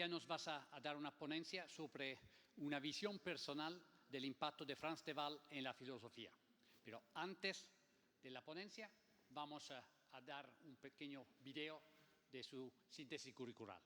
día nos vas a dar una ponencia sobre una visión personal del impacto de Frans de Waal en la filosofía. Pero antes de la ponencia vamos a dar un pequeño video de su síntesis curricular.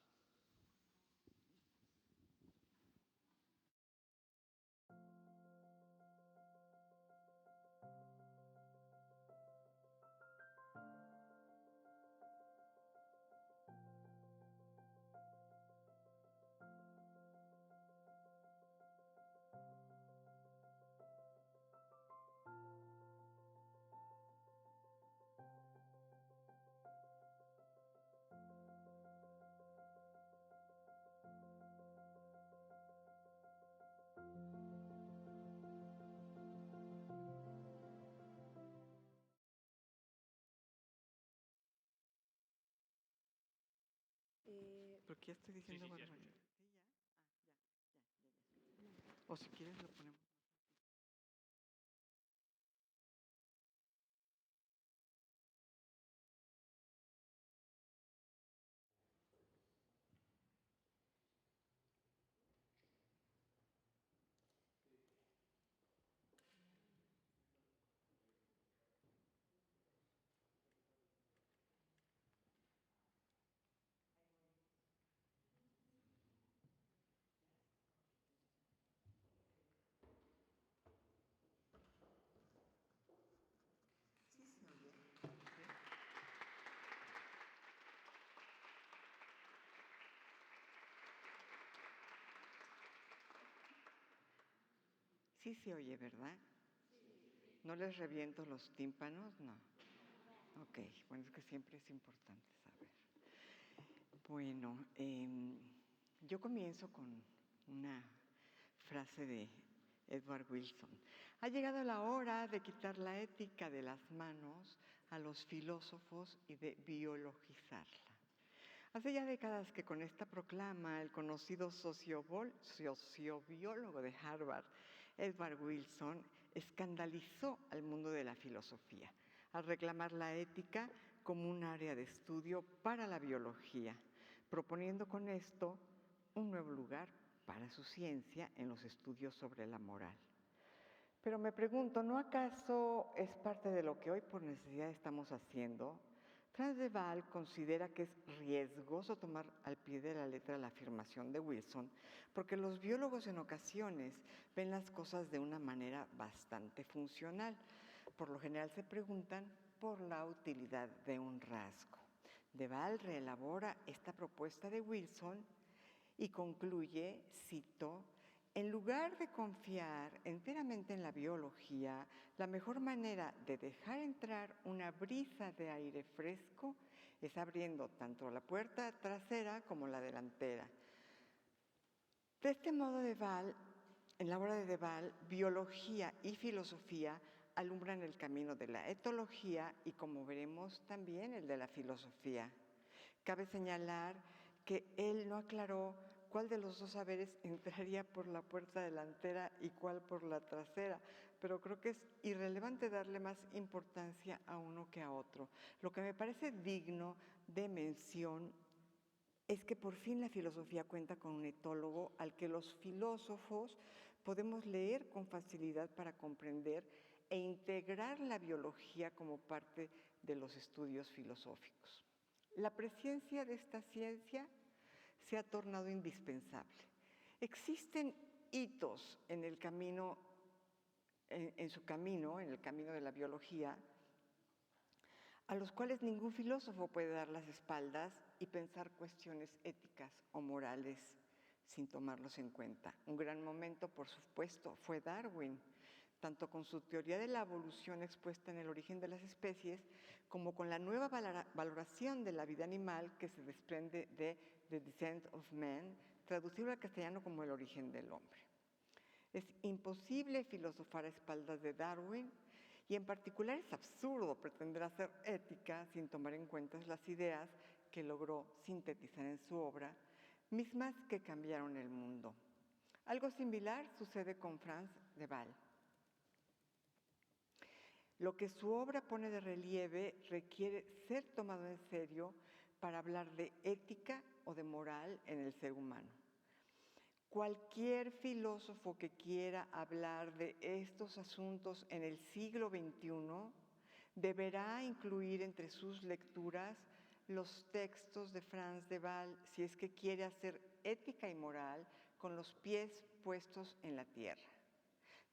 Porque ya estoy diciendo barbaridad. ¿Sí, ya? Ya. O si quieres lo ponemos. Sí se oye, ¿verdad? ¿No les reviento los tímpanos? No. Ok, bueno, es que siempre es importante saber. Bueno, yo comienzo con una frase de Edward Wilson. Ha llegado la hora de quitar la ética de las manos a los filósofos y de biologizarla. Hace ya décadas que con esta proclama el conocido sociobiólogo de Harvard, Edward Wilson, escandalizó al mundo de la filosofía al reclamar la ética como un área de estudio para la biología, proponiendo con esto un nuevo lugar para su ciencia en los estudios sobre la moral. Pero me pregunto, ¿no acaso es parte de lo que hoy por necesidad estamos haciendo? Frans de Waal considera que es riesgoso tomar al pie de la letra la afirmación de Wilson, porque los biólogos en ocasiones ven las cosas de una manera bastante funcional. Por lo general se preguntan por la utilidad de un rasgo. De Waal reelabora esta propuesta de Wilson y concluye, cito, en lugar de confiar enteramente en la biología, la mejor manera de dejar entrar una brisa de aire fresco es abriendo tanto la puerta trasera como la delantera. De este modo, en la obra de de Waal, biología y filosofía alumbran el camino de la etología y, como veremos, también el de la filosofía. Cabe señalar que él no aclaró cuál de los dos saberes entraría por la puerta delantera y cuál por la trasera, pero creo que es irrelevante darle más importancia a uno que a otro. Lo que me parece digno de mención es que por fin la filosofía cuenta con un etólogo al que los filósofos podemos leer con facilidad para comprender e integrar la biología como parte de los estudios filosóficos. La presencia de esta ciencia se ha tornado indispensable. Existen hitos en el camino, en el camino de la biología, a los cuales ningún filósofo puede dar las espaldas y pensar cuestiones éticas o morales sin tomarlos en cuenta. Un gran momento, por supuesto, fue Darwin, tanto con su teoría de la evolución expuesta en El origen de las especies, como con la nueva valoración de la vida animal que se desprende de The Descent of Man, traducido al castellano como El origen del hombre. Es imposible filosofar a espaldas de Darwin y en particular es absurdo pretender hacer ética sin tomar en cuenta las ideas que logró sintetizar en su obra, mismas que cambiaron el mundo. Algo similar sucede con Frans de Waal. Lo que su obra pone de relieve requiere ser tomado en serio para hablar de ética o de moral en el ser humano. Cualquier filósofo que quiera hablar de estos asuntos en el siglo XXI deberá incluir entre sus lecturas los textos de Frans de Waal si es que quiere hacer ética y moral con los pies puestos en la tierra.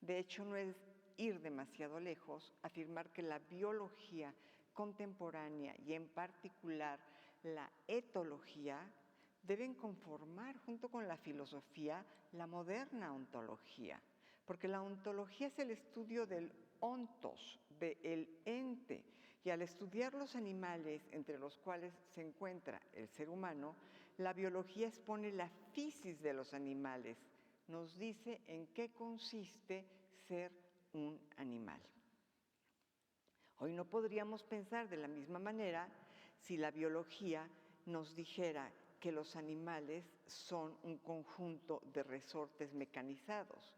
De hecho, no es ir demasiado lejos afirmar que la biología contemporánea y en particular la etología deben conformar junto con la filosofía la moderna ontología, porque la ontología es el estudio del ontos, del ente, y al estudiar los animales entre los cuales se encuentra el ser humano, la biología expone la fisis de los animales, nos dice en qué consiste ser un animal. Hoy no podríamos pensar de la misma manera si la biología nos dijera que los animales son un conjunto de resortes mecanizados.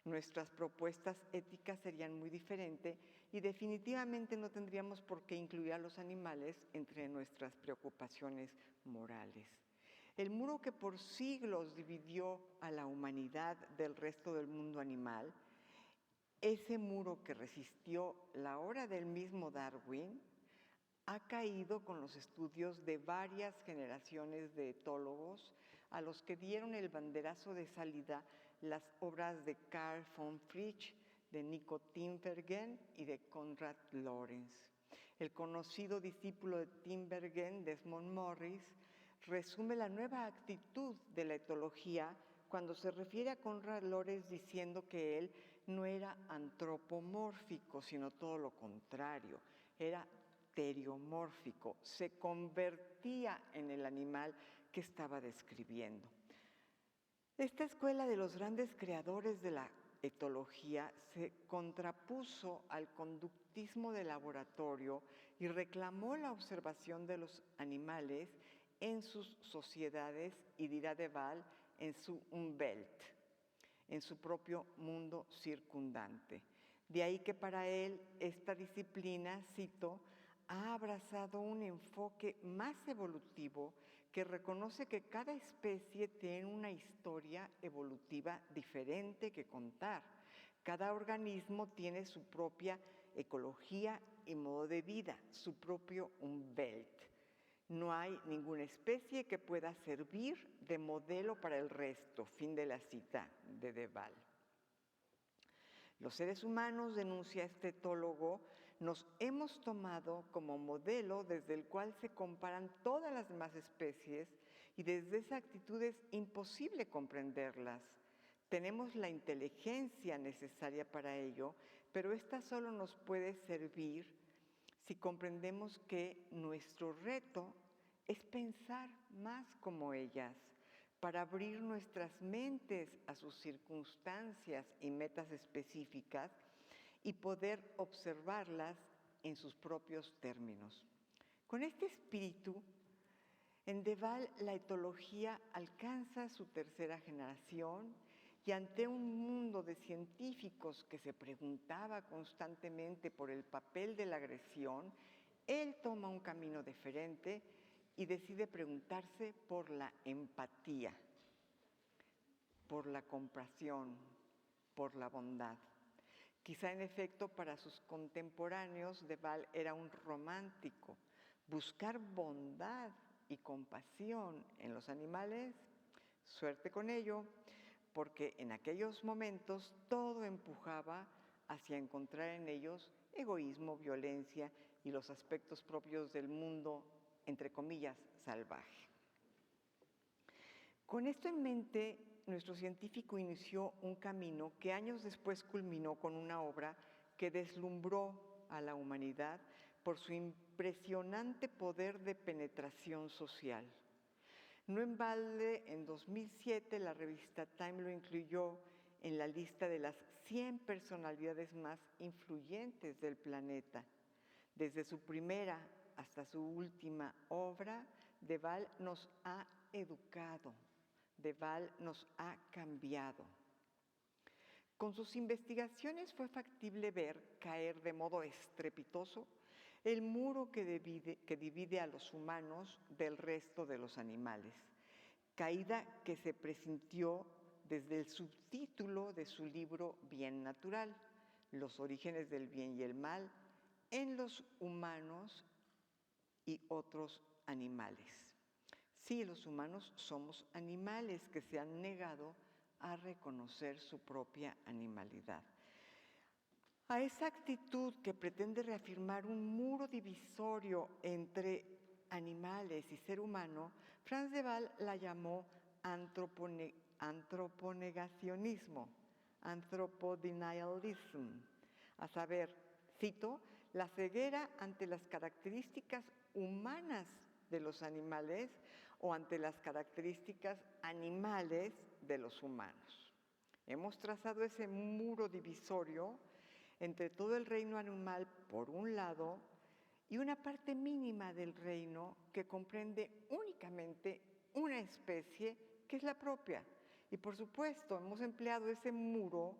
Nuestras propuestas éticas serían muy diferentes y definitivamente no tendríamos por qué incluir a los animales entre nuestras preocupaciones morales. El muro que por siglos dividió a la humanidad del resto del mundo animal, ese muro que resistió la hora del mismo Darwin, ha caído con los estudios de varias generaciones de etólogos a los que dieron el banderazo de salida las obras de Carl von Fritsch, de Nico Tinbergen y de Konrad Lorenz. El conocido discípulo de Tinbergen, Desmond Morris, resume la nueva actitud de la etología cuando se refiere a Konrad Lorenz diciendo que él no era antropomórfico, sino todo lo contrario, era teriomórfico, se convertía en el animal que estaba describiendo. Esta escuela de los grandes creadores de la etología se contrapuso al conductismo de laboratorio y reclamó la observación de los animales en sus sociedades y, dirá de Waal, en su Umwelt, en su propio mundo circundante. De ahí que para él esta disciplina, cito, ha abrazado un enfoque más evolutivo que reconoce que cada especie tiene una historia evolutiva diferente que contar. Cada organismo tiene su propia ecología y modo de vida, su propio Umwelt. No hay ninguna especie que pueda servir de modelo para el resto. Fin de la cita de Waal. Los seres humanos, denuncia este etólogo, nos hemos tomado como modelo desde el cual se comparan todas las demás especies y desde esa actitud es imposible comprenderlas. Tenemos la inteligencia necesaria para ello, pero esta solo nos puede servir si comprendemos que nuestro reto es pensar más como ellas, para abrir nuestras mentes a sus circunstancias y metas específicas y poder observarlas en sus propios términos. Con este espíritu, en de Waal la etología alcanza su tercera generación y ante un mundo de científicos que se preguntaba constantemente por el papel de la agresión, él toma un camino diferente y decide preguntarse por la empatía, por la compasión, por la bondad. Quizá en efecto para sus contemporáneos de Waal era un romántico. Buscar bondad y compasión en los animales, suerte con ello, porque en aquellos momentos todo empujaba hacia encontrar en ellos egoísmo, violencia y los aspectos propios del mundo, entre comillas, salvaje. Con esto en mente, nuestro científico inició un camino que años después culminó con una obra que deslumbró a la humanidad por su impresionante poder de penetración social. No en balde, en 2007 la revista Time lo incluyó en la lista de las 100 personalidades más influyentes del planeta. Desde su primera hasta su última obra, de Waal nos ha educado, de Waal nos ha cambiado. Con sus investigaciones fue factible ver caer de modo estrepitoso el muro que divide a los humanos del resto de los animales. caída que se presintió desde el subtítulo de su libro Bien Natural, Los orígenes del bien y el mal en los humanos y otros animales. Sí, los humanos somos animales que se han negado a reconocer su propia animalidad. A esa actitud que pretende reafirmar un muro divisorio entre animales y ser humano, Frans de Waal la llamó antroponegacionismo, anthropodenialism, a saber, cito, la ceguera ante las características humanas de los animales o ante las características animales de los humanos. Hemos trazado ese muro divisorio entre todo el reino animal por un lado y una parte mínima del reino que comprende únicamente una especie que es la propia. Y por supuesto hemos empleado ese muro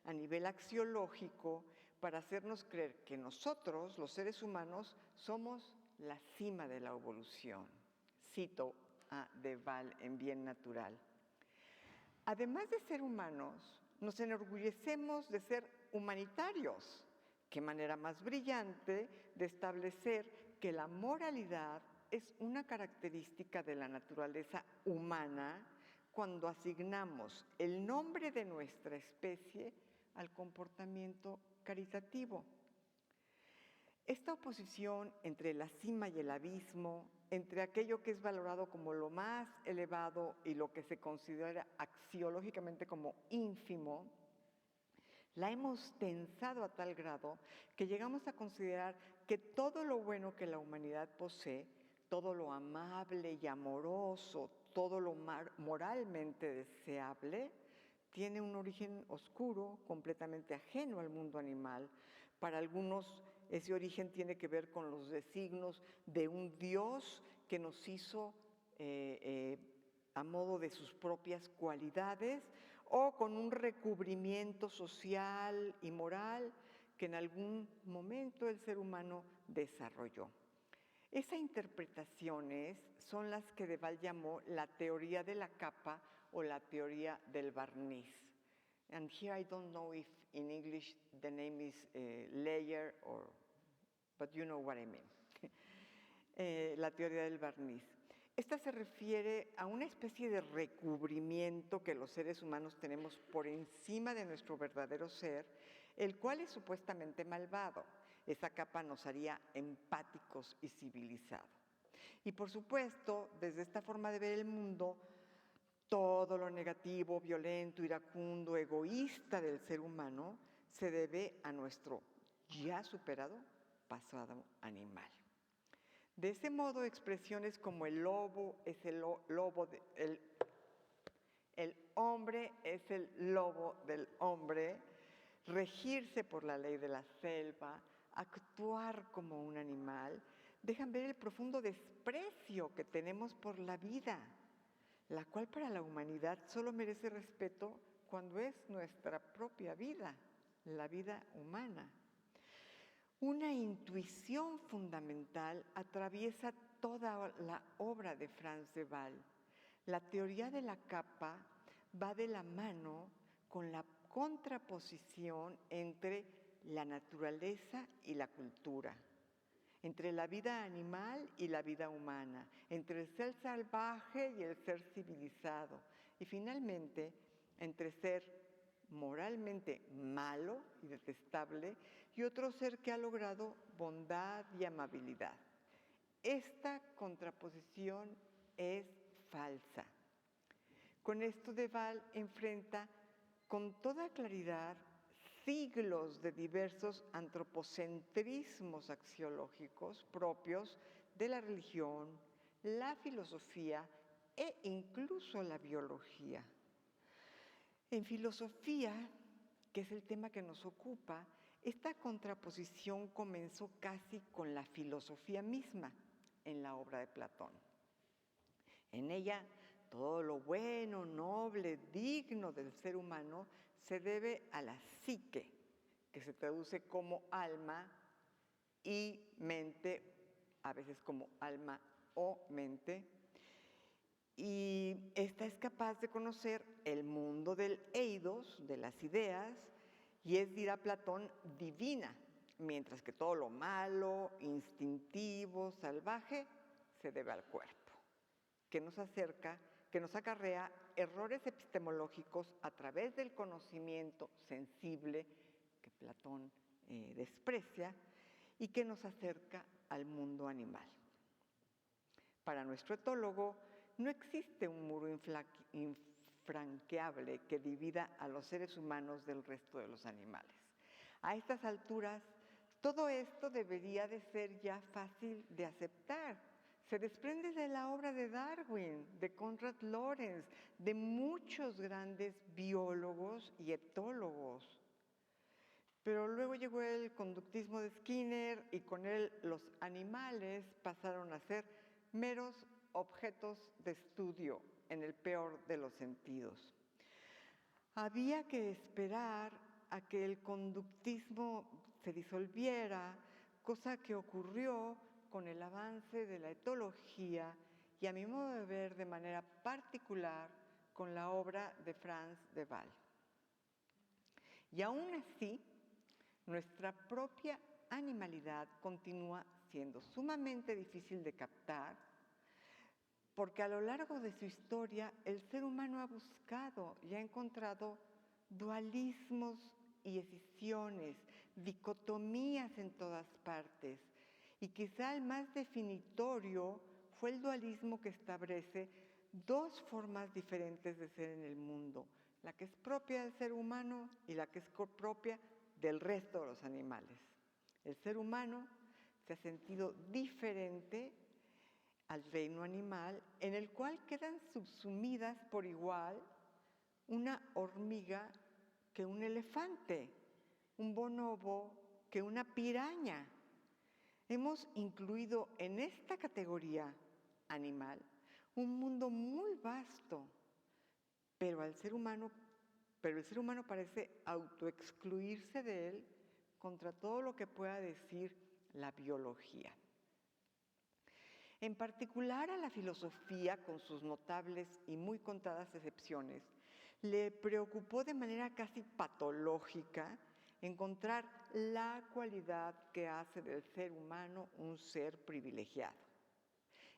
a nivel axiológico para hacernos creer que nosotros, los seres humanos, somos la cima de la evolución. Cito a de Waal en Bien Natural. Además de ser humanos, nos enorgullecemos de ser humanitarios. Qué manera más brillante de establecer que la moralidad es una característica de la naturaleza humana cuando asignamos el nombre de nuestra especie al comportamiento caritativo. Esta oposición entre la cima y el abismo, entre aquello que es valorado como lo más elevado y lo que se considera axiológicamente como ínfimo, la hemos tensado a tal grado que llegamos a considerar que todo lo bueno que la humanidad posee, todo lo amable y amoroso, todo lo moralmente deseable, tiene un origen oscuro, completamente ajeno al mundo animal. Para algunos, ese origen tiene que ver con los designios de un Dios que nos hizo a modo de sus propias cualidades o con un recubrimiento social y moral que en algún momento el ser humano desarrolló. Esas interpretaciones son las que de Waal llamó la teoría de la capa o la teoría del barniz. And here I don't know if in English the name is layer but you know what I mean. La teoría del barniz. Esta se refiere a una especie de recubrimiento que los seres humanos tenemos por encima de nuestro verdadero ser, el cual es supuestamente malvado. Esa capa nos haría empáticos y civilizados. Y por supuesto, desde esta forma de ver el mundo, todo lo negativo, violento, iracundo, egoísta del ser humano se debe a nuestro ya superado pasado animal. De ese modo, expresiones como el lobo es el hombre es el lobo del hombre, regirse por la ley de la selva, actuar como un animal, dejan ver el profundo desprecio que tenemos por la vida, la cual para la humanidad solo merece respeto cuando es nuestra propia vida, la vida humana. Una intuición fundamental atraviesa toda la obra de Frans de Waal. La teoría de la capa va de la mano con la contraposición entre la naturaleza y la cultura, entre la vida animal y la vida humana, entre el ser salvaje y el ser civilizado, y finalmente entre ser moralmente malo y detestable y otro ser que ha logrado bondad y amabilidad. Esta contraposición es falsa. Con esto de Waal enfrenta con toda claridad siglos de diversos antropocentrismos axiológicos propios de la religión, la filosofía e incluso la biología. En filosofía, que es el tema que nos ocupa, esta contraposición comenzó casi con la filosofía misma en la obra de Platón. En ella, todo lo bueno, noble, digno del ser humano se debe a la psique, que se traduce como alma y mente, a veces como alma o mente, Y esta es capaz de conocer el mundo del eidos, de las ideas, y es, dirá Platón, divina, mientras que todo lo malo, instintivo, salvaje, se debe al cuerpo, que nos acarrea errores epistemológicos a través del conocimiento sensible que Platón desprecia y que nos acerca al mundo animal. Para nuestro etólogo, no existe un muro infranqueable que divida a los seres humanos del resto de los animales. A estas alturas, todo esto debería de ser ya fácil de aceptar. Se desprende de la obra de Darwin, de Konrad Lorenz, de muchos grandes biólogos y etólogos. Pero luego llegó el conductismo de Skinner y con él los animales pasaron a ser meros objetos de estudio en el peor de los sentidos. Había que esperar a que el conductismo se disolviera, cosa que ocurrió con el avance de la etología y, a mi modo de ver, de manera particular con la obra de Frans de Waal. Y aún así, nuestra propia animalidad continúa siendo sumamente difícil de captar, porque a lo largo de su historia el ser humano ha buscado y ha encontrado dualismos y escisiones, dicotomías en todas partes. Y quizá el más definitorio fue el dualismo que establece dos formas diferentes de ser en el mundo, la que es propia del ser humano y la que es propia del resto de los animales. El ser humano se ha sentido diferente al reino animal, en el cual quedan subsumidas por igual una hormiga que un elefante, un bonobo que una piraña. Hemos incluido en esta categoría animal un mundo muy vasto, pero el ser humano parece autoexcluirse de él contra todo lo que pueda decir la biología. En particular a la filosofía, con sus notables y muy contadas excepciones, le preocupó de manera casi patológica encontrar la cualidad que hace del ser humano un ser privilegiado.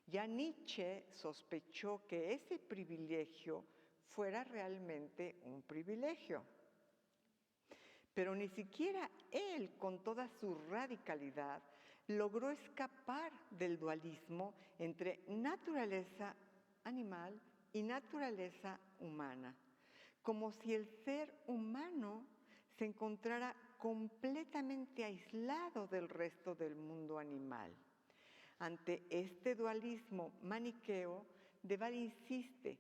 Ya Nietzsche sospechó que ese privilegio fuera realmente un privilegio. Pero ni siquiera él, con toda su radicalidad, logró escapar del dualismo entre naturaleza animal y naturaleza humana, como si el ser humano se encontrara completamente aislado del resto del mundo animal. Ante este dualismo maniqueo, de Waal insiste: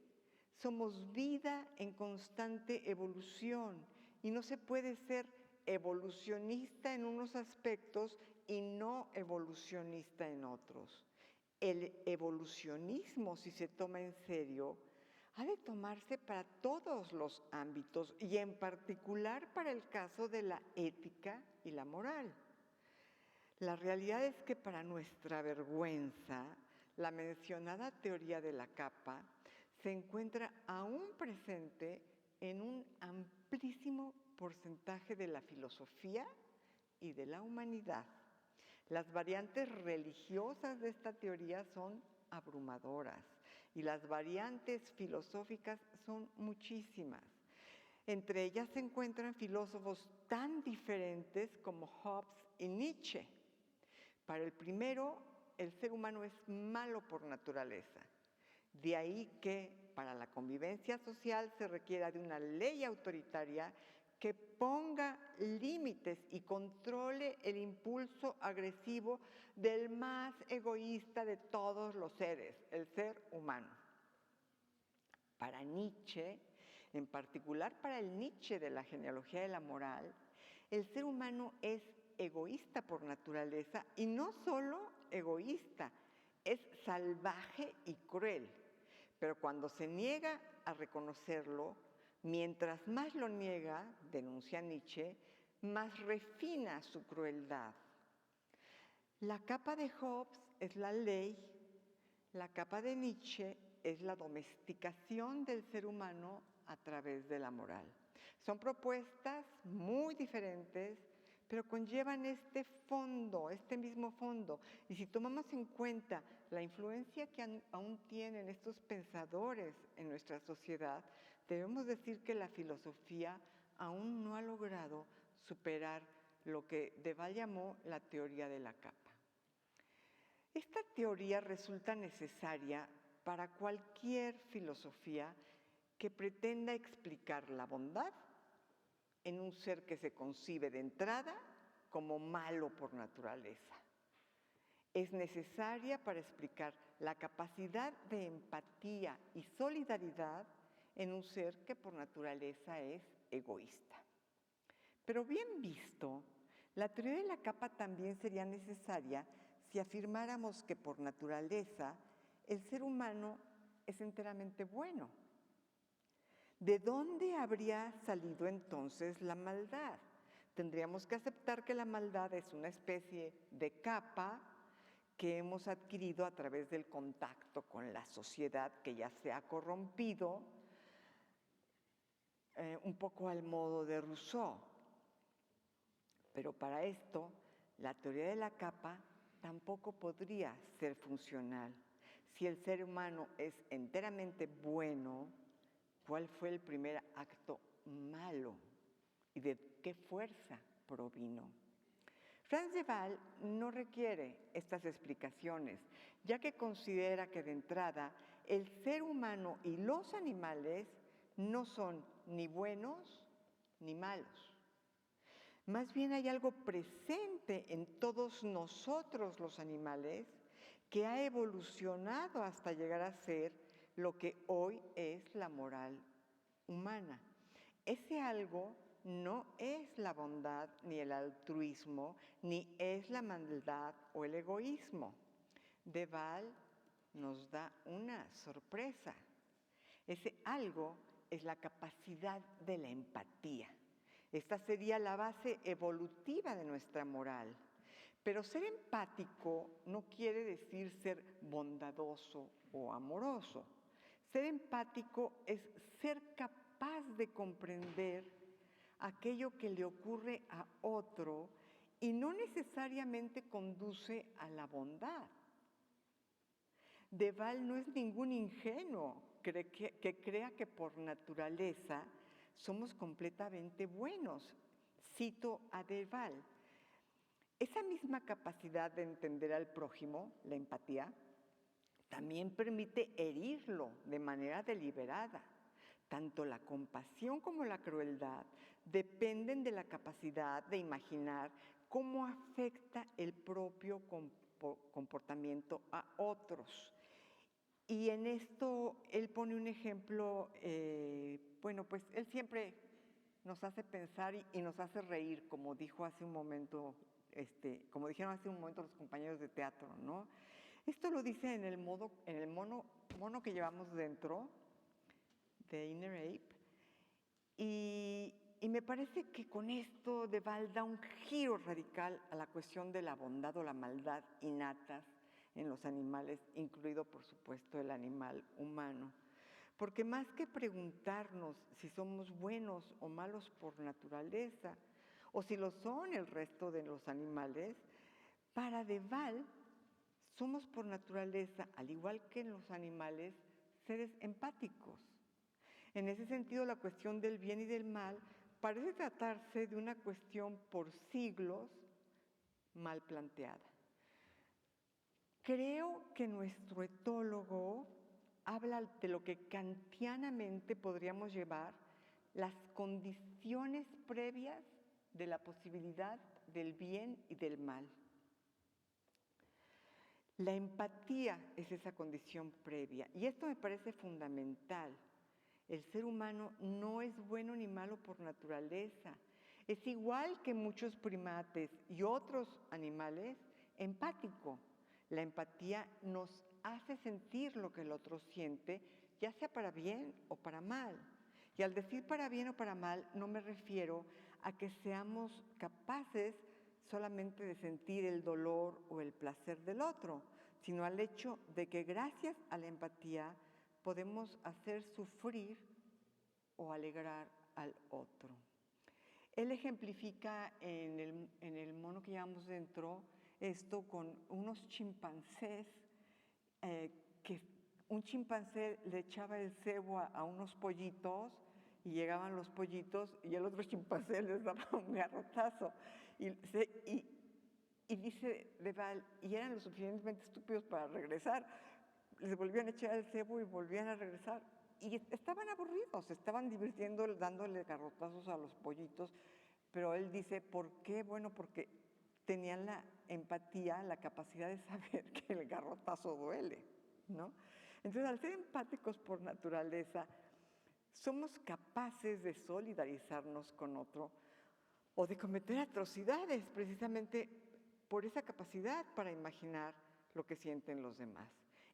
somos vida en constante evolución y no se puede ser evolucionista en unos aspectos y no evolucionista en otros. El evolucionismo, si se toma en serio, ha de tomarse para todos los ámbitos y en particular para el caso de la ética y la moral. La realidad es que, para nuestra vergüenza, la mencionada teoría de la capa se encuentra aún presente en un amplísimo porcentaje de la filosofía y de la humanidad. Las variantes religiosas de esta teoría son abrumadoras y las variantes filosóficas son muchísimas. Entre ellas se encuentran filósofos tan diferentes como Hobbes y Nietzsche. Para el primero, el ser humano es malo por naturaleza. De ahí que para la convivencia social se requiera de una ley autoritaria que ponga límites y controle el impulso agresivo del más egoísta de todos los seres, el ser humano. Para Nietzsche, en particular para el Nietzsche de la genealogía de la moral, el ser humano es egoísta por naturaleza y no solo egoísta, es salvaje y cruel. Pero cuando se niega a reconocerlo, mientras más lo niega, denuncia Nietzsche, más refina su crueldad. La capa de Hobbes es la ley, la capa de Nietzsche es la domesticación del ser humano a través de la moral. Son propuestas muy diferentes, pero conllevan este fondo, este mismo fondo. Y si tomamos en cuenta la influencia que aún tienen estos pensadores en nuestra sociedad, debemos decir que la filosofía aún no ha logrado superar lo que Deval llamó la teoría de la capa. Esta teoría resulta necesaria para cualquier filosofía que pretenda explicar la bondad en un ser que se concibe de entrada como malo por naturaleza. Es necesaria para explicar la capacidad de empatía y solidaridad en un ser que por naturaleza es egoísta. Pero bien visto, la teoría de la capa también sería necesaria si afirmáramos que por naturaleza el ser humano es enteramente bueno. ¿De dónde habría salido entonces la maldad? Tendríamos que aceptar que la maldad es una especie de capa que hemos adquirido a través del contacto con la sociedad que ya se ha corrompido, un poco al modo de Rousseau. Pero para esto, la teoría de la capa tampoco podría ser funcional. Si el ser humano es enteramente bueno, ¿cuál fue el primer acto malo y de qué fuerza provino? Frans de Waal no requiere estas explicaciones, ya que considera que de entrada el ser humano y los animales no son ni buenos ni malos. Más bien hay algo presente en todos nosotros los animales que ha evolucionado hasta llegar a ser lo que hoy es la moral humana. Ese algo no es la bondad ni el altruismo, ni es la maldad o el egoísmo. De Waal nos da una sorpresa. Ese algo es la capacidad de la empatía. Esta sería la base evolutiva de nuestra moral. Pero ser empático no quiere decir ser bondadoso o amoroso. Ser empático es ser capaz de comprender aquello que le ocurre a otro y no necesariamente conduce a la bondad. De Waal no es ningún ingenuo que crea que por naturaleza somos completamente buenos. Cito a De Waal. Esa misma capacidad de entender al prójimo, la empatía, también permite herirlo de manera deliberada. Tanto la compasión como la crueldad dependen de la capacidad de imaginar cómo afecta el propio comportamiento a otros. Y en esto él pone un ejemplo, pues él siempre nos hace pensar y nos hace reír, como dijo hace un momento, como dijeron hace un momento los compañeros de teatro, ¿no? Esto lo dice en el mono que llevamos dentro, de Inner Ape, y me parece que con esto De Waal da un giro radical a la cuestión de la bondad o la maldad innatas en los animales, incluido por supuesto el animal humano. Porque más que preguntarnos si somos buenos o malos por naturaleza, o si lo son el resto de los animales, para De Waal somos por naturaleza, al igual que en los animales, seres empáticos. En ese sentido, la cuestión del bien y del mal parece tratarse de una cuestión por siglos mal planteada. Creo que nuestro etólogo habla de lo que kantianamente podríamos llevar las condiciones previas de la posibilidad del bien y del mal. La empatía es esa condición previa y esto me parece fundamental. El ser humano no es bueno ni malo por naturaleza. Es igual que muchos primates y otros animales, empático. La empatía nos hace sentir lo que el otro siente, ya sea para bien o para mal. Y al decir para bien o para mal, no me refiero a que seamos capaces solamente de sentir el dolor o el placer del otro, sino al hecho de que gracias a la empatía podemos hacer sufrir o alegrar al otro. Él ejemplifica en el mono que llevamos dentro esto con unos chimpancés, que un chimpancé le echaba el cebo a unos pollitos y llegaban los pollitos y el otro chimpancé les daba un garrotazo. Y dice Deval, y eran lo suficientemente estúpidos para regresar. Les volvían a echar el cebo y volvían a regresar. Y estaban aburridos, estaban divirtiendo, dándole garrotazos a los pollitos. Pero él dice, ¿por qué? Bueno, porque tenían la empatía, la capacidad de saber que el garrotazo duele, ¿no? Entonces, al ser empáticos por naturaleza, somos capaces de solidarizarnos con otro o de cometer atrocidades precisamente por esa capacidad para imaginar lo que sienten los demás.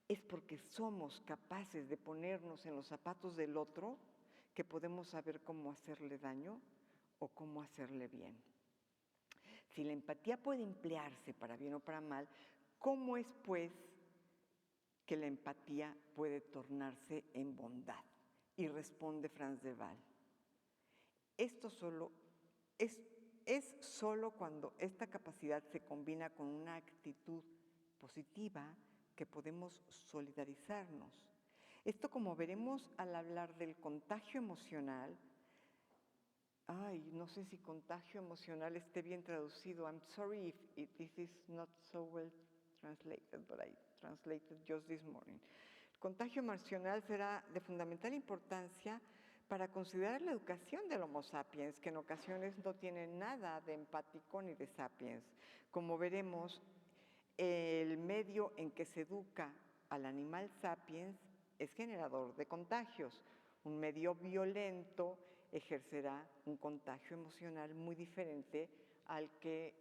Es porque somos capaces de ponernos en los zapatos del otro que podemos saber cómo hacerle daño o cómo hacerle bien. Si la empatía puede emplearse para bien o para mal, ¿cómo es, pues, que la empatía puede tornarse en bondad? Y responde Frans de Waal. Esto es solo cuando esta capacidad se combina con una actitud positiva que podemos solidarizarnos. Esto, como veremos al hablar del contagio emocional, no sé si contagio emocional esté bien traducido. I'm sorry if this is not so well translated, but I translated just this morning. El contagio emocional será de fundamental importancia para considerar la educación del Homo sapiens, que en ocasiones no tiene nada de empático ni de sapiens. Como veremos, el medio en que se educa al animal sapiens es generador de contagios. Un medio violento ejercerá un contagio emocional muy diferente al que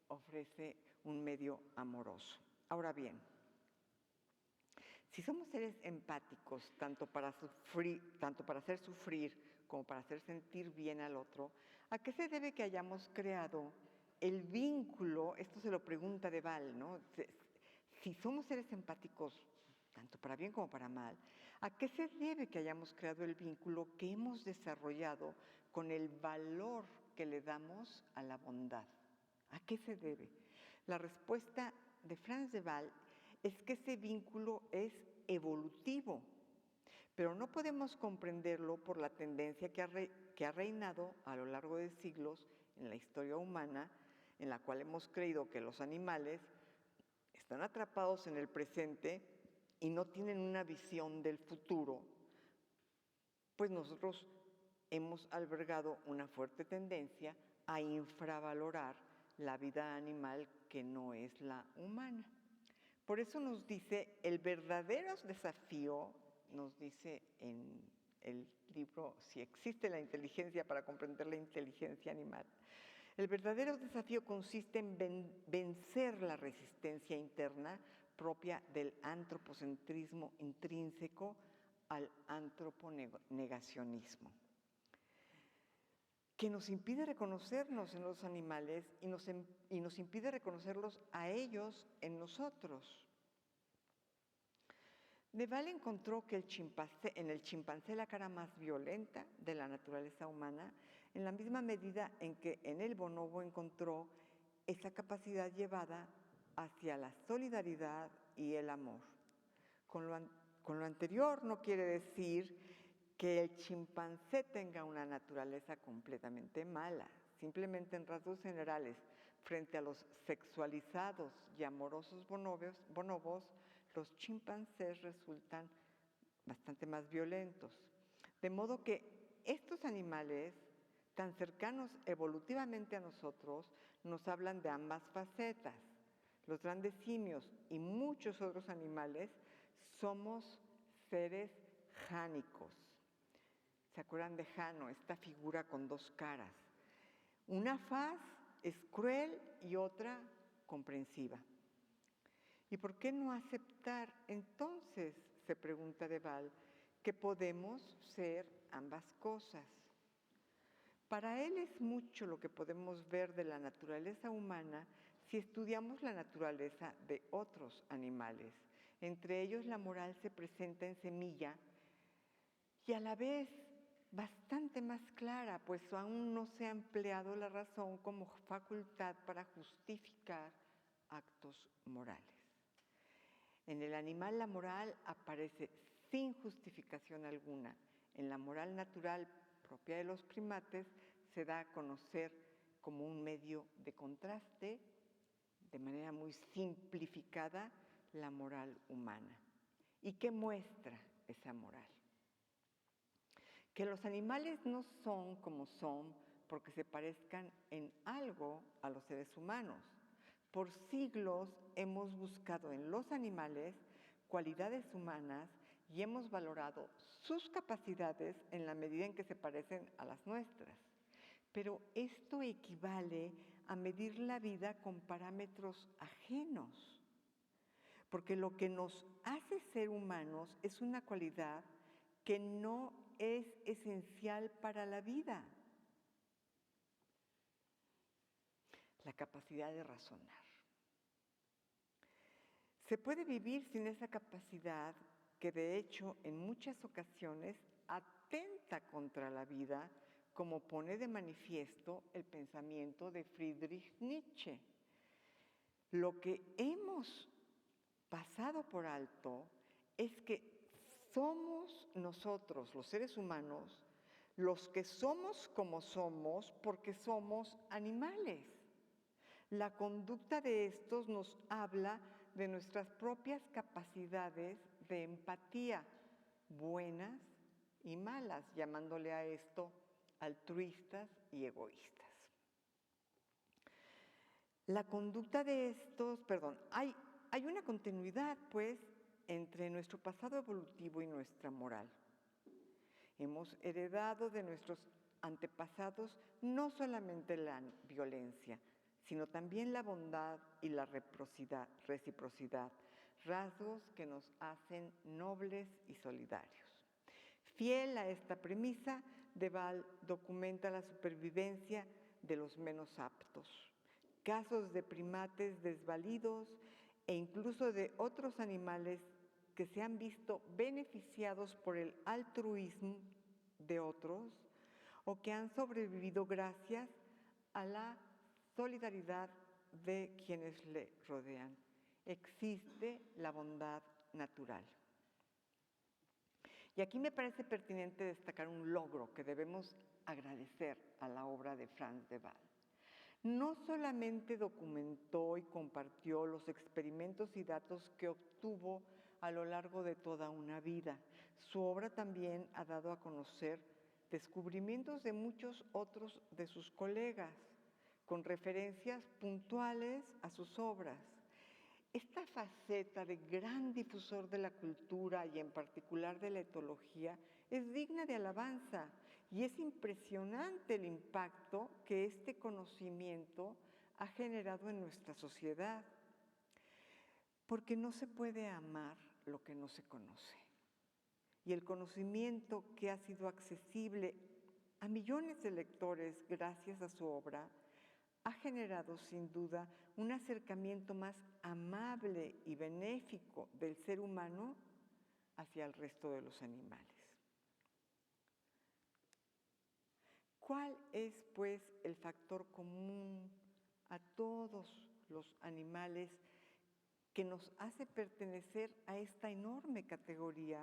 ofrece un medio amoroso. Ahora bien, si somos seres empáticos, tanto para hacer sufrir como para hacer sentir bien al otro, ¿a qué se debe que hayamos creado el vínculo? Esto se lo pregunta de Waal, ¿no? Si somos seres empáticos, tanto para bien como para mal, ¿a qué se debe que hayamos creado el vínculo que hemos desarrollado con el valor que le damos a la bondad? ¿A qué se debe? La respuesta de Frans de Waal es que ese vínculo es evolutivo, pero no podemos comprenderlo por la tendencia que ha reinado a lo largo de siglos en la historia humana, en la cual hemos creído que los animales están atrapados en el presente y no tienen una visión del futuro, pues nosotros hemos albergado una fuerte tendencia a infravalorar la vida animal que no es la humana. Por eso nos dice el verdadero desafío, nos dice en el libro Si existe la inteligencia para comprender la inteligencia animal, el verdadero desafío consiste en vencer la resistencia interna propia del antropocentrismo intrínseco al antroponegacionismo, que nos impide reconocernos en los animales y nos impide reconocerlos a ellos en nosotros. De Waal encontró que en el chimpancé la cara más violenta de la naturaleza humana, en la misma medida en que en el bonobo encontró esa capacidad llevada hacia la solidaridad y el amor. Con lo anterior no quiere decir que el chimpancé tenga una naturaleza completamente mala. Simplemente, en rasgos generales, frente a los sexualizados y amorosos bonobos, los chimpancés resultan bastante más violentos. De modo que estos animales, tan cercanos evolutivamente a nosotros, nos hablan de ambas facetas. Los grandes simios y muchos otros animales somos seres jánicos. ¿Se acuerdan de Jano? Esta figura con dos caras. Una faz es cruel y otra comprensiva. ¿Y por qué no aceptar entonces, se pregunta de Waal, que podemos ser ambas cosas? Para él es mucho lo que podemos ver de la naturaleza humana si estudiamos la naturaleza de otros animales. Entre ellos, la moral se presenta en semilla y a la vez bastante más clara, pues aún no se ha empleado la razón como facultad para justificar actos morales. En el animal la moral aparece sin justificación alguna. En la moral natural propia de los primates se da a conocer como un medio de contraste, de manera muy simplificada, la moral humana. ¿Y qué muestra esa moral? Que los animales no son como son porque se parezcan en algo a los seres humanos. Por siglos hemos buscado en los animales cualidades humanas y hemos valorado sus capacidades en la medida en que se parecen a las nuestras. Pero esto equivale a medir la vida con parámetros ajenos, porque lo que nos hace ser humanos es una cualidad que no es esencial para la vida: la capacidad de razonar. Se puede vivir sin esa capacidad que de hecho en muchas ocasiones atenta contra la vida, como pone de manifiesto el pensamiento de Friedrich Nietzsche. Lo que hemos pasado por alto es que somos nosotros, los seres humanos, los que somos como somos porque somos animales. La conducta de estos nos habla de nuestras propias capacidades de empatía, buenas y malas, llamándole a esto altruistas y egoístas. La conducta de estos, hay una continuidad, pues, entre nuestro pasado evolutivo y nuestra moral. Hemos heredado de nuestros antepasados no solamente la violencia, sino también la bondad y la reciprocidad, rasgos que nos hacen nobles y solidarios. Fiel a esta premisa, Deval documenta la supervivencia de los menos aptos, casos de primates desvalidos e incluso de otros animales que se han visto beneficiados por el altruismo de otros o que han sobrevivido gracias a la solidaridad de quienes le rodean. Existe la bondad natural. Y aquí me parece pertinente destacar un logro que debemos agradecer a la obra de Frans de Waal. No solamente documentó y compartió los experimentos y datos que obtuvo a lo largo de toda una vida, su obra también ha dado a conocer descubrimientos de muchos otros de sus colegas, con referencias puntuales a sus obras. Esta faceta de gran difusor de la cultura y en particular de la etología es digna de alabanza y es impresionante el impacto que este conocimiento ha generado en nuestra sociedad, porque no se puede amar lo que no se conoce. Y el conocimiento que ha sido accesible a millones de lectores gracias a su obra ha generado sin duda un acercamiento más amable y benéfico del ser humano hacia el resto de los animales. ¿Cuál es, pues, el factor común a todos los animales que nos hace pertenecer a esta enorme categoría?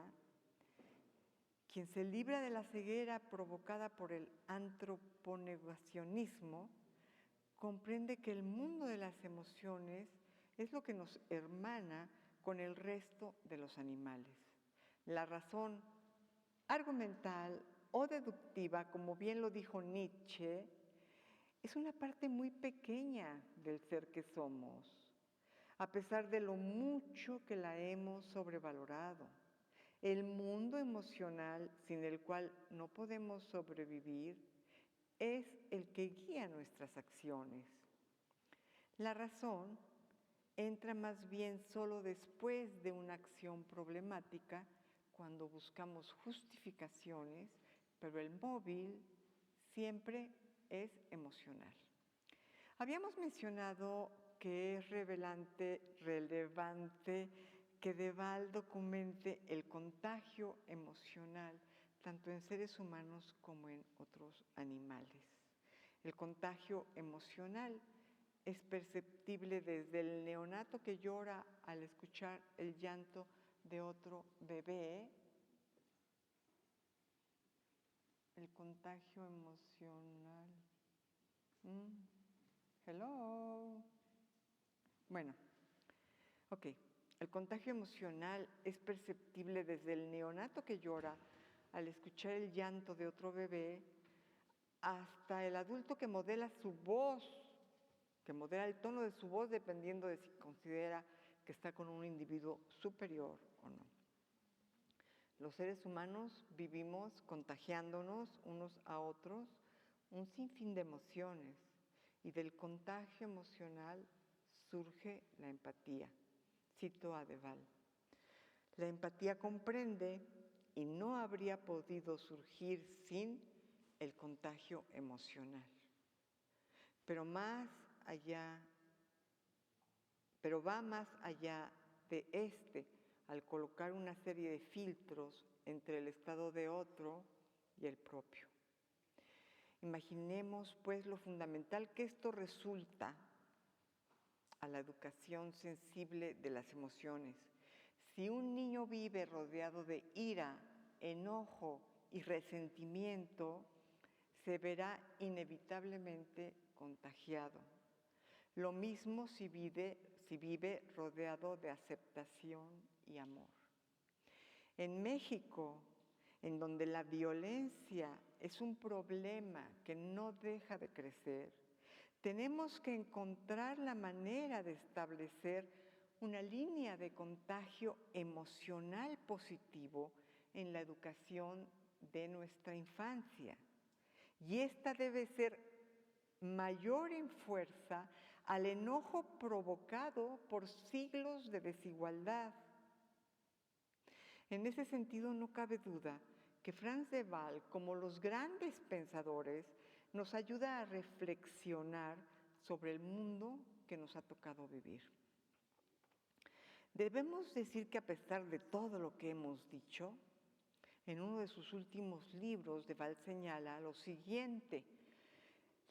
Quien se libra de la ceguera provocada por el antroponegacionismo comprende que el mundo de las emociones es lo que nos hermana con el resto de los animales. La razón argumental o deductiva, como bien lo dijo Nietzsche, es una parte muy pequeña del ser que somos, a pesar de lo mucho que la hemos sobrevalorado. El mundo emocional sin el cual no podemos sobrevivir es el que guía nuestras acciones. La razón entra más bien solo después de una acción problemática, cuando buscamos justificaciones, pero el móvil siempre es emocional. Habíamos mencionado que es relevante que de Waal documente el contagio emocional tanto en seres humanos como en otros animales. El contagio emocional es perceptible desde el neonato que llora al escuchar el llanto de otro bebé. El contagio emocional. Hello. Bueno, ok. El contagio emocional es perceptible desde el neonato que llora al escuchar el llanto de otro bebé hasta el adulto que modela su voz, que modela el tono de su voz dependiendo de si considera que está con un individuo superior o no. Los seres humanos vivimos contagiándonos unos a otros un sinfín de emociones y del contagio emocional surge la empatía. Cito a Deval. La empatía comprende y no habría podido surgir sin el contagio emocional. Pero va más allá de al colocar una serie de filtros entre el estado de otro y el propio. Imaginemos, pues, lo fundamental que esto resulta a la educación sensible de las emociones. Si un niño vive rodeado de ira, enojo y resentimiento, se verá inevitablemente contagiado. Lo mismo si vive rodeado de aceptación y amor. En México, en donde la violencia es un problema que no deja de crecer, tenemos que encontrar la manera de establecer una línea de contagio emocional positivo en la educación de nuestra infancia. Y esta debe ser mayor en fuerza al enojo provocado por siglos de desigualdad. En ese sentido, no cabe duda que Frans de Waal, como los grandes pensadores, nos ayuda a reflexionar sobre el mundo que nos ha tocado vivir. Debemos decir que a pesar de todo lo que hemos dicho, en uno de sus últimos libros, de Waal señala lo siguiente: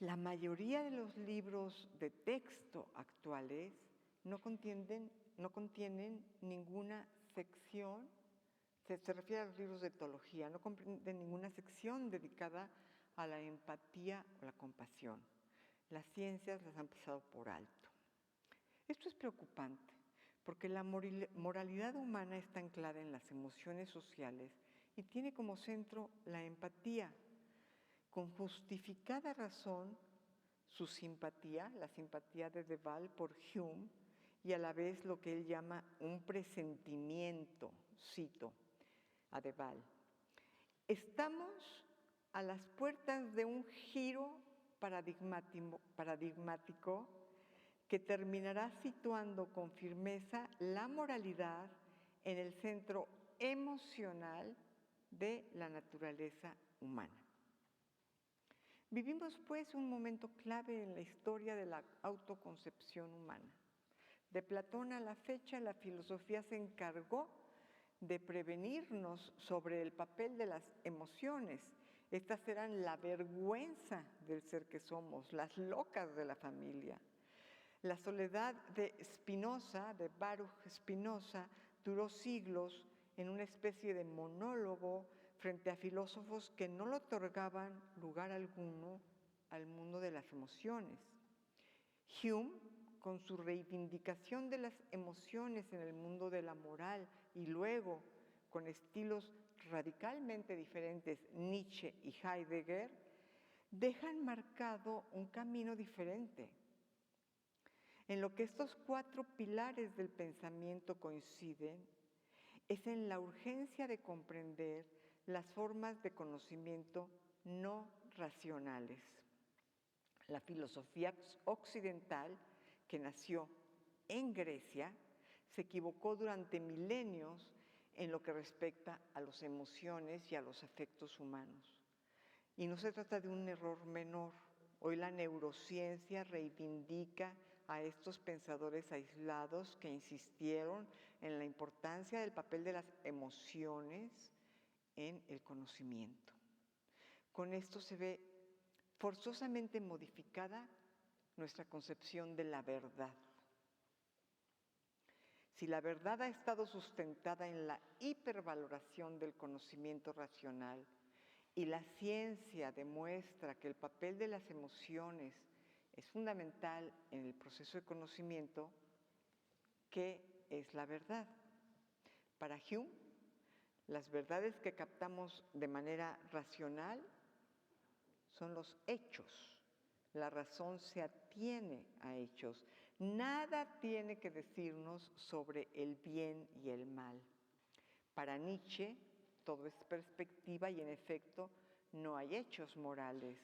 la mayoría de los libros de texto actuales no contienen ninguna sección, se refiere a los libros de teología, no comprenden ninguna sección dedicada a la empatía o la compasión. Las ciencias las han pasado por alto. Esto es preocupante, porque la moralidad humana está anclada en las emociones sociales y tiene como centro la empatía. Con justificada razón, su simpatía, la simpatía de De Waal por Hume, y a la vez lo que él llama un presentimiento, cito a De Waal. Estamos a las puertas de un giro paradigmático que terminará situando con firmeza la moralidad en el centro emocional de la naturaleza humana. Vivimos, pues, un momento clave en la historia de la autoconcepción humana. De Platón a la fecha, la filosofía se encargó de prevenirnos sobre el papel de las emociones. Estas eran la vergüenza del ser que somos, las locas de la familia. La soledad de Spinoza, de Baruch Spinoza, duró siglos en una especie de monólogo frente a filósofos que no le otorgaban lugar alguno al mundo de las emociones. Hume, con su reivindicación de las emociones en el mundo de la moral, y luego, con estilos radicalmente diferentes, Nietzsche y Heidegger, dejan marcado un camino diferente. En lo que estos 4 pilares del pensamiento coinciden es en la urgencia de comprender las formas de conocimiento no racionales. La filosofía occidental, que nació en Grecia, se equivocó durante milenios en lo que respecta a las emociones y a los afectos humanos. Y no se trata de un error menor. Hoy la neurociencia reivindica a estos pensadores aislados que insistieron en la importancia del papel de las emociones en el conocimiento. Con esto se ve forzosamente modificada nuestra concepción de la verdad. Si la verdad ha estado sustentada en la hipervaloración del conocimiento racional y la ciencia demuestra que el papel de las emociones es fundamental en el proceso de conocimiento, ¿qué es la verdad? Para Hume, las verdades que captamos de manera racional son los hechos. La razón se atiene a hechos. Nada tiene que decirnos sobre el bien y el mal. Para Nietzsche, todo es perspectiva y en efecto no hay hechos morales.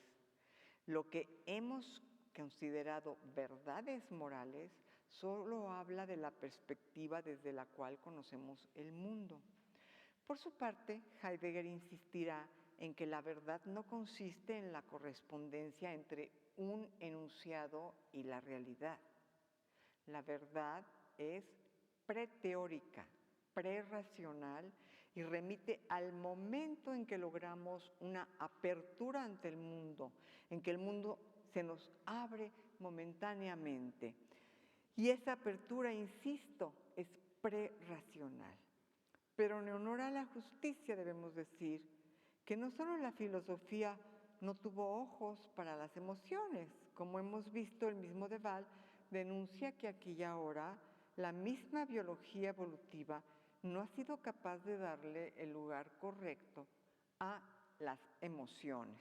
Lo que hemos considerado verdades morales solo habla de la perspectiva desde la cual conocemos el mundo. Por su parte, Heidegger insistirá en que la verdad no consiste en la correspondencia entre un enunciado y la realidad. La verdad es preteórica, prerracional y remite al momento en que logramos una apertura ante el mundo, en que el mundo se nos abre momentáneamente. Y esa apertura, insisto, es prerracional. Pero en honor a la justicia debemos decir que no solo la filosofía no tuvo ojos para las emociones, como hemos visto, el mismo Deval denuncia que aquí y ahora la misma biología evolutiva no ha sido capaz de darle el lugar correcto a las emociones.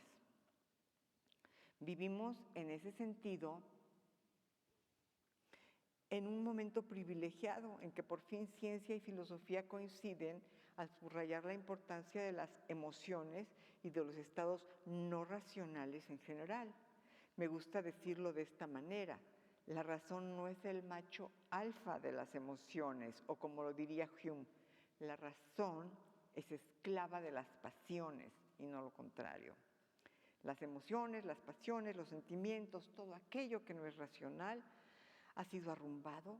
Vivimos en ese sentido en un momento privilegiado en que por fin ciencia y filosofía coinciden al subrayar la importancia de las emociones y de los estados no racionales en general. Me gusta decirlo de esta manera: la razón no es el macho alfa de las emociones, o como lo diría Hume, la razón es esclava de las pasiones y no lo contrario. Las emociones, las pasiones, los sentimientos, todo aquello que no es racional ha sido arrumbado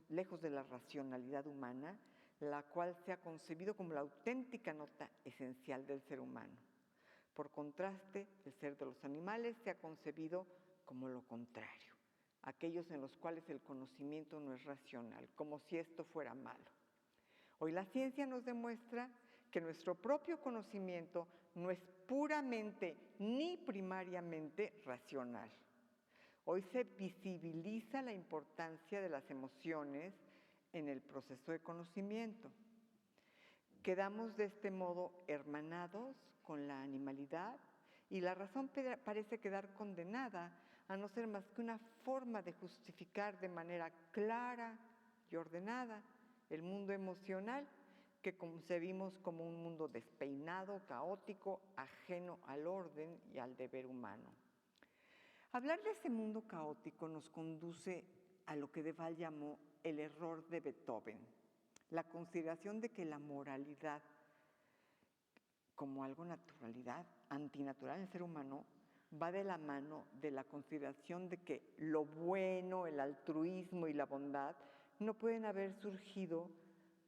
lejos de la racionalidad humana, la cual se ha concebido como la auténtica nota esencial del ser humano. Por contraste, el ser de los animales se ha concebido como lo contrario, aquellos en los cuales el conocimiento no es racional, como si esto fuera malo. Hoy la ciencia nos demuestra que nuestro propio conocimiento no es puramente ni primariamente racional. Hoy se visibiliza la importancia de las emociones en el proceso de conocimiento. Quedamos de este modo hermanados con la animalidad y la razón parece quedar condenada a no ser más que una forma de justificar de manera clara y ordenada el mundo emocional que concebimos como un mundo despeinado, caótico, ajeno al orden y al deber humano. Hablar de ese mundo caótico nos conduce a lo que Deval llamó el error de Beethoven, la consideración de que la moralidad, como algo antinatural en el ser humano, va de la mano de la consideración de que lo bueno, el altruismo y la bondad no pueden haber surgido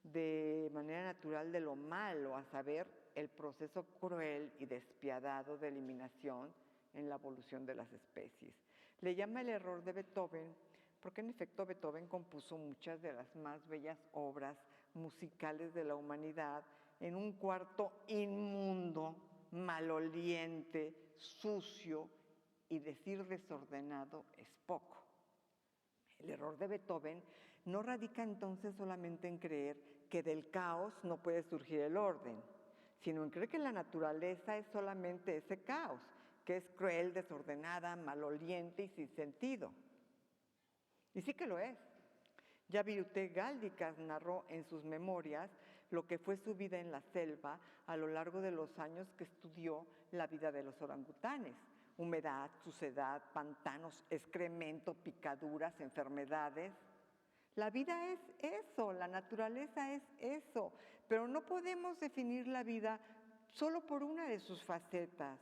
de manera natural de lo malo, a saber, el proceso cruel y despiadado de eliminación en la evolución de las especies. Le llama el error de Beethoven porque en efecto Beethoven compuso muchas de las más bellas obras musicales de la humanidad en un cuarto inmundo, maloliente, sucio, y decir desordenado es poco. El error de Beethoven no radica entonces solamente en creer que del caos no puede surgir el orden, sino en creer que la naturaleza es solamente ese caos, que es cruel, desordenada, maloliente y sin sentido. Y sí que lo es. Ya Viruté Gáldicas narró en sus memorias lo que fue su vida en la selva a lo largo de los años que estudió la vida de los orangutanes. Humedad, suciedad, pantanos, excremento, picaduras, enfermedades. La vida es eso, la naturaleza es eso, pero no podemos definir la vida solo por una de sus facetas.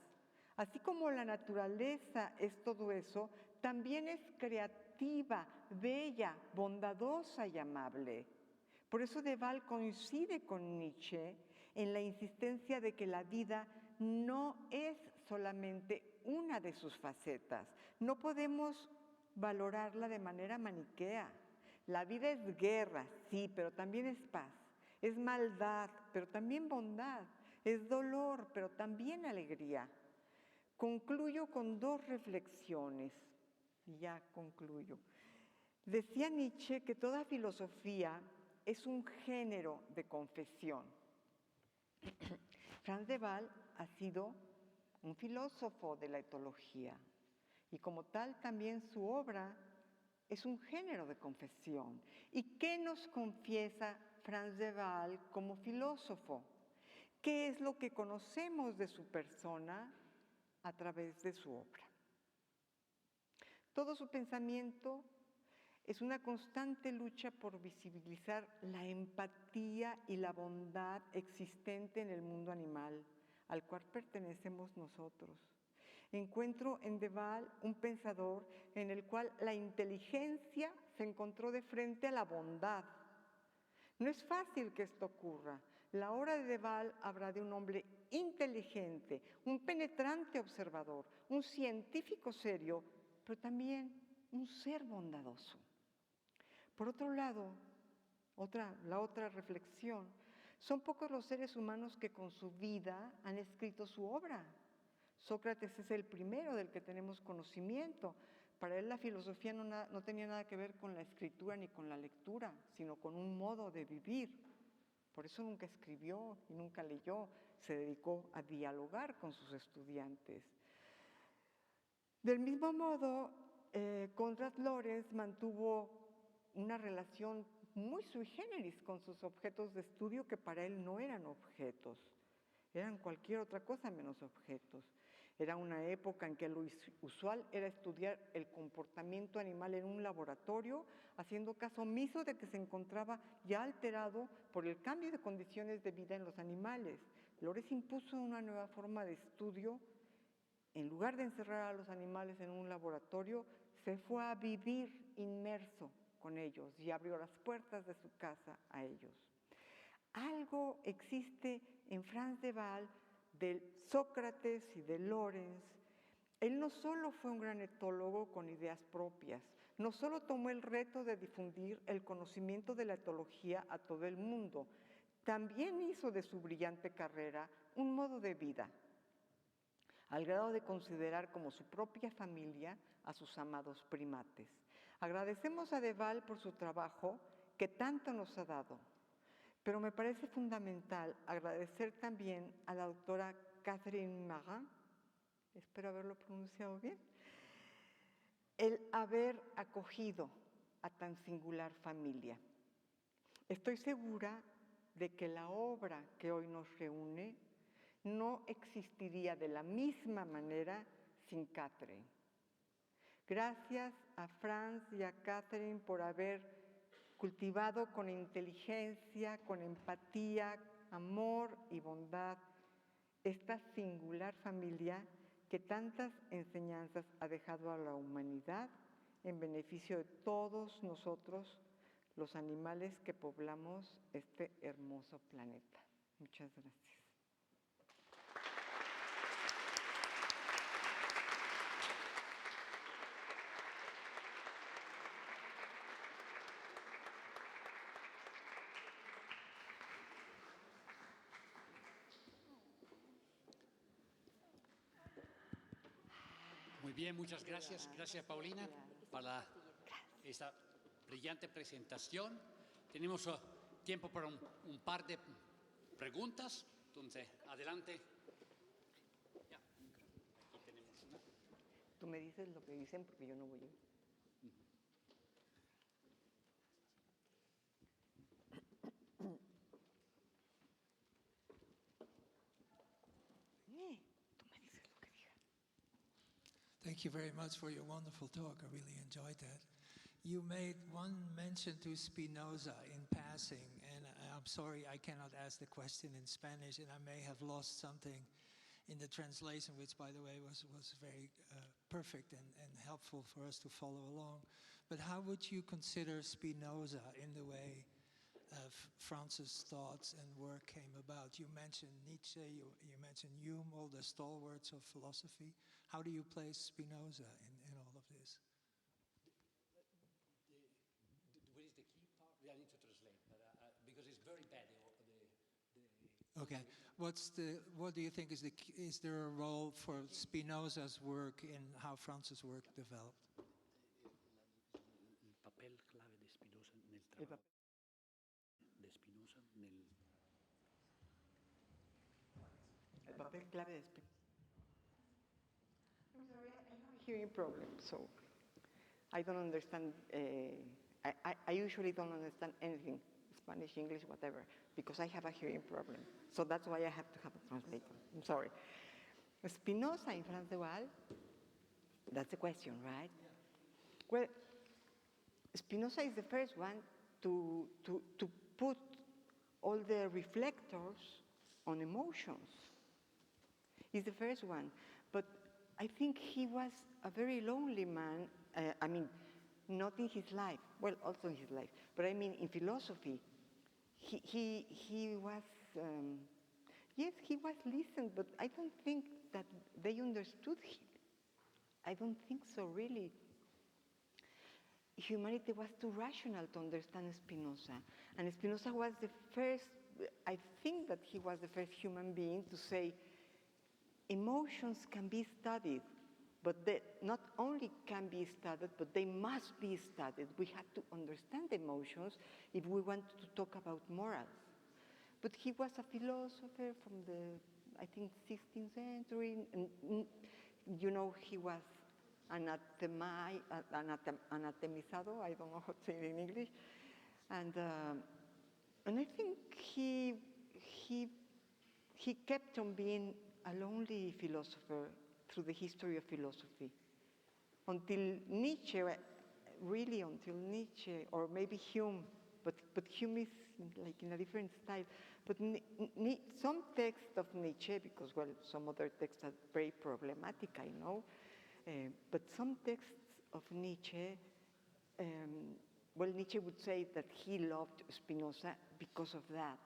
Así como la naturaleza es todo eso, también es creativa, bella, bondadosa y amable. Por eso Deval coincide con Nietzsche en la insistencia de que la vida no es solamente una de sus facetas. No podemos valorarla de manera maniquea. La vida es guerra, sí, pero también es paz. Es maldad, pero también bondad. Es dolor, pero también alegría. Concluyo con dos reflexiones, y ya concluyo. Decía Nietzsche que toda filosofía es un género de confesión. Franz de Waal ha sido un filósofo de la etología y como tal también su obra es un género de confesión. ¿Y qué nos confiesa Franz de Waal como filósofo? ¿Qué es lo que conocemos de su persona a través de su obra? Todo su pensamiento es una constante lucha por visibilizar la empatía y la bondad existente en el mundo animal, al cual pertenecemos nosotros. Encuentro en de Waal un pensador en el cual la inteligencia se encontró de frente a la bondad. No es fácil que esto ocurra. La obra de Waal habla de un hombre inteligente, un penetrante observador, un científico serio, pero también un ser bondadoso. Por otro lado, la otra reflexión, son pocos los seres humanos que con su vida han escrito su obra. Sócrates es el primero del que tenemos conocimiento. Para él la filosofía no tenía nada que ver con la escritura ni con la lectura, sino con un modo de vivir. Por eso nunca escribió y nunca leyó, se dedicó a dialogar con sus estudiantes. Del mismo modo, Konrad Lorenz mantuvo una relación muy sui generis con sus objetos de estudio que para él no eran objetos, eran cualquier otra cosa menos objetos. Era una época en que lo usual era estudiar el comportamiento animal en un laboratorio, haciendo caso omiso de que se encontraba ya alterado por el cambio de condiciones de vida en los animales. Lorenz impuso una nueva forma de estudio. En lugar de encerrar a los animales en un laboratorio, se fue a vivir inmerso con ellos y abrió las puertas de su casa a ellos. Algo existe en Franz de Waal de Sócrates y de Lorenz. Él no solo fue un gran etólogo con ideas propias, no solo tomó el reto de difundir el conocimiento de la etología a todo el mundo, también hizo de su brillante carrera un modo de vida, al grado de considerar como su propia familia a sus amados primates. Agradecemos a de Waal por su trabajo que tanto nos ha dado, pero me parece fundamental agradecer también a la doctora Catherine Marin, espero haberlo pronunciado bien, el haber acogido a tan singular familia. Estoy segura de que la obra que hoy nos reúne no existiría de la misma manera sin Catherine. Gracias a Franz y a Catherine por haber cultivado con inteligencia, con empatía, amor y bondad esta singular familia que tantas enseñanzas ha dejado a la humanidad en beneficio de todos nosotros, los animales que poblamos este hermoso planeta. Muchas gracias. Muy bien, muchas gracias. Gracias, Paulina, para esta brillante presentación. Tenemos tiempo para un par de preguntas. Entonces, adelante. Ya, aquí tenemos una. Tú me dices lo que dicen porque yo no voy a ir. Thank you very much for your wonderful talk. I really enjoyed that. You made one mention to Spinoza in passing, and I'm sorry I cannot ask the question in Spanish, and I may have lost something in the translation, which, by the way, was very perfect and helpful for us to follow along. But how would you consider Spinoza in the way France's thoughts and work came about? You mentioned Nietzsche, you mentioned Hume, all the stalwarts of philosophy. How do you place Spinoza in all of this? What is the key part? I need to translate, because it's very bad. Okay, what do you think is there a role for Spinoza's work in how France's work developed? El papel clave de Spinoza nel trabajo de Spinoza nel El papel clave de Spinoza. I'm sorry, I have a hearing problem, so I don't understand. I usually don't understand anything, Spanish, English, whatever, because I have a hearing problem. So that's why I have to have a translator. I'm sorry. Spinoza in France de Waal, that's the question, right? Well, Spinoza is the first one to put all the reflectors on emotions. He's the first one. But I think he was a very lonely man. I mean, not in his life, well, also in his life, but I mean in philosophy. He was, yes, he was listened, but I don't think that they understood him. I don't think so, really. Humanity was too rational to understand Spinoza. And Spinoza was the first, I think that he was the first human being to say, emotions can be studied, but they not only can be studied, but they must be studied. We have to understand emotions if we want to talk about morals. But he was a philosopher from the, I think, 16th century. And, you know, he was anatemizado, I don't know how to say it in English. And I think he kept on being a lonely philosopher through the history of philosophy. Until Nietzsche, really until Nietzsche, or maybe Hume, but Hume is like in a different style. But some texts of Nietzsche, because, well, some other texts are very problematic, I know, but some texts of Nietzsche, well, Nietzsche would say that he loved Spinoza because of that,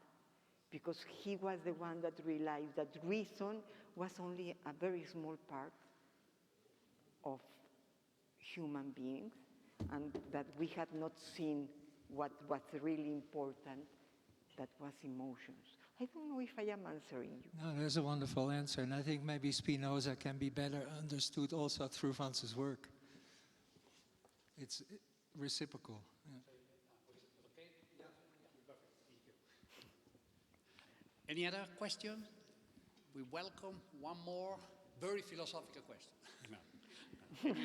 because he was the one that realized that reason was only a very small part of human beings, and that we had not seen what was really important, that was emotions. I don't know if I am answering you. No, that's a wonderful answer, and I think maybe Spinoza can be better understood also through France's work. It's reciprocal. Yeah. Any other question? We welcome one more very philosophical question.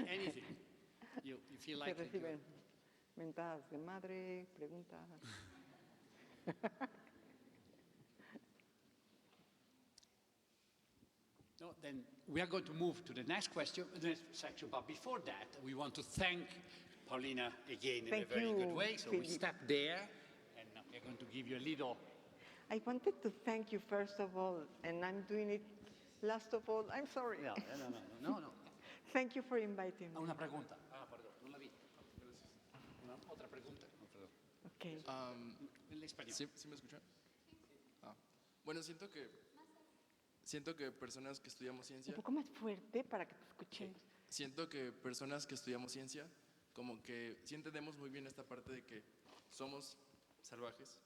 Anything you feel like. Se reciben mentadas de madre, preguntas. No, then we are going to move to the next question, the next section. But before that, we want to thank Paulina again in a very good way. So we step there, and we're going to give you a little. I wanted to thank you first of all, and I'm doing it last of all. I'm sorry. No. Thank you for inviting me. Una pregunta. Perdón, no la vi. Otra pregunta. No, perdón. Okay. En español. ¿Sí me escuchan? Bueno, siento que personas que estudiamos ciencia, Un poco más fuerte para que te escuchemos. siento que personas que estudiamos ciencia, como que sí entendemos muy bien esta parte de que somos salvajes,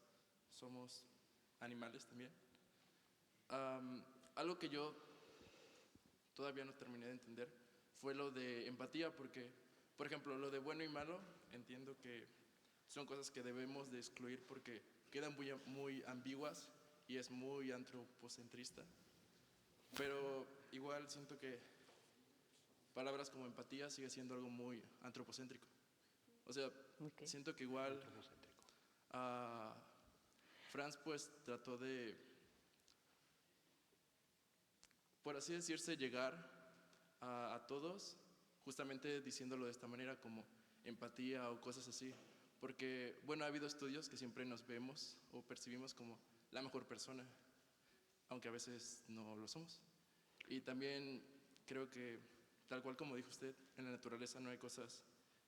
somos animales también. Algo que yo todavía no terminé de entender fue lo de empatía, porque, por ejemplo, lo de bueno y malo, entiendo que son cosas que debemos de excluir porque quedan muy ambiguas y es muy antropocentrista. Pero igual siento que palabras como empatía sigue siendo algo muy antropocéntrico. O sea, siento que igual Franz pues trató de, por así decirse, llegar a todos, justamente diciéndolo de esta manera como empatía o cosas así. Porque, bueno, ha habido estudios que siempre nos vemos o percibimos como la mejor persona, aunque a veces no lo somos. Y también creo que, tal cual como dijo usted, en la naturaleza no hay cosas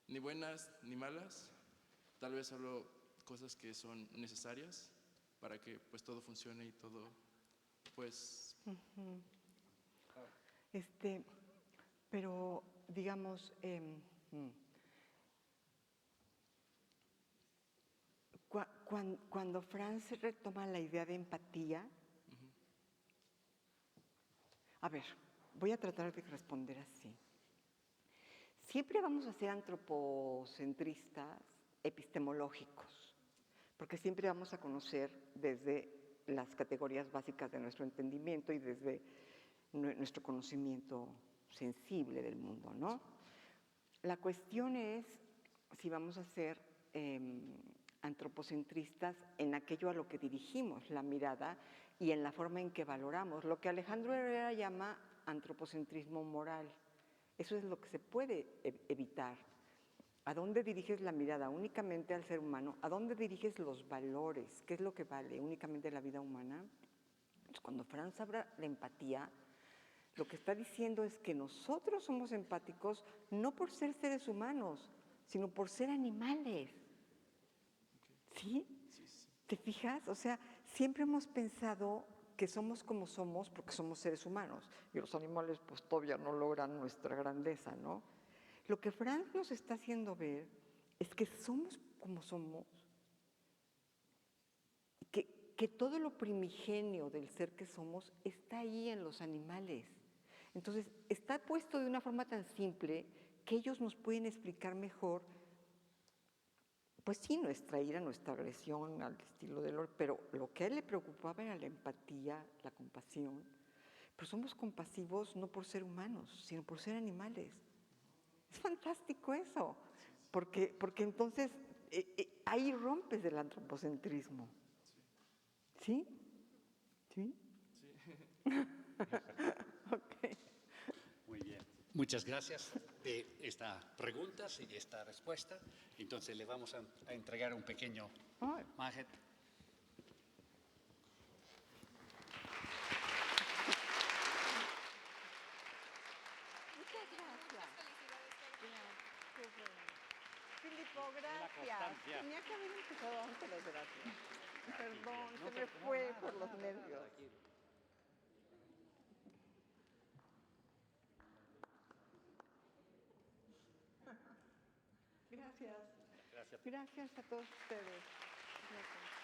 ni buenas ni malas, tal vez solo cosas que son necesarias para que pues todo funcione y todo pues Pero, digamos, cuando Franz retoma la idea de empatía, a ver, voy a tratar de responder así. Siempre vamos a ser antropocentristas epistemológicos, porque siempre vamos a conocer desde las categorías básicas de nuestro entendimiento y desde nuestro conocimiento sensible del mundo, ¿no? La cuestión es si vamos a ser antropocentristas en aquello a lo que dirigimos la mirada y en la forma en que valoramos, lo que Alejandro Herrera llama antropocentrismo moral. Eso es lo que se puede evitar. ¿A dónde diriges la mirada? Únicamente al ser humano. ¿A dónde diriges los valores? ¿Qué es lo que vale únicamente la vida humana? Entonces, cuando Franz habla de empatía, lo que está diciendo es que nosotros somos empáticos no por ser seres humanos, sino por ser animales. ¿Sí? ¿Te fijas? O sea, siempre hemos pensado que somos como somos porque somos seres humanos y los animales pues todavía no logran nuestra grandeza, ¿no? Lo que Franz nos está haciendo ver es que somos como somos, que todo lo primigenio del ser que somos está ahí en los animales. Entonces, está puesto de una forma tan simple que ellos nos pueden explicar mejor, pues sí, nuestra ira, nuestra agresión al estilo del Lord, pero lo que a él le preocupaba era la empatía, la compasión. Pero somos compasivos no por ser humanos, sino por ser animales. Es fantástico eso, porque entonces ahí rompes el antropocentrismo. ¿Sí? ¿Sí? sí. Ok. Muy bien. Muchas gracias de estas preguntas y de esta respuesta. Entonces le vamos a entregar un pequeño Majet. Muchas gracias. Qué bueno. Filipo, La gracias. constancia. Tenía que haber empezado antes las gracias. Perdón, se me fue por los nervios. Gracias. Gracias. Gracias a todos ustedes. Gracias.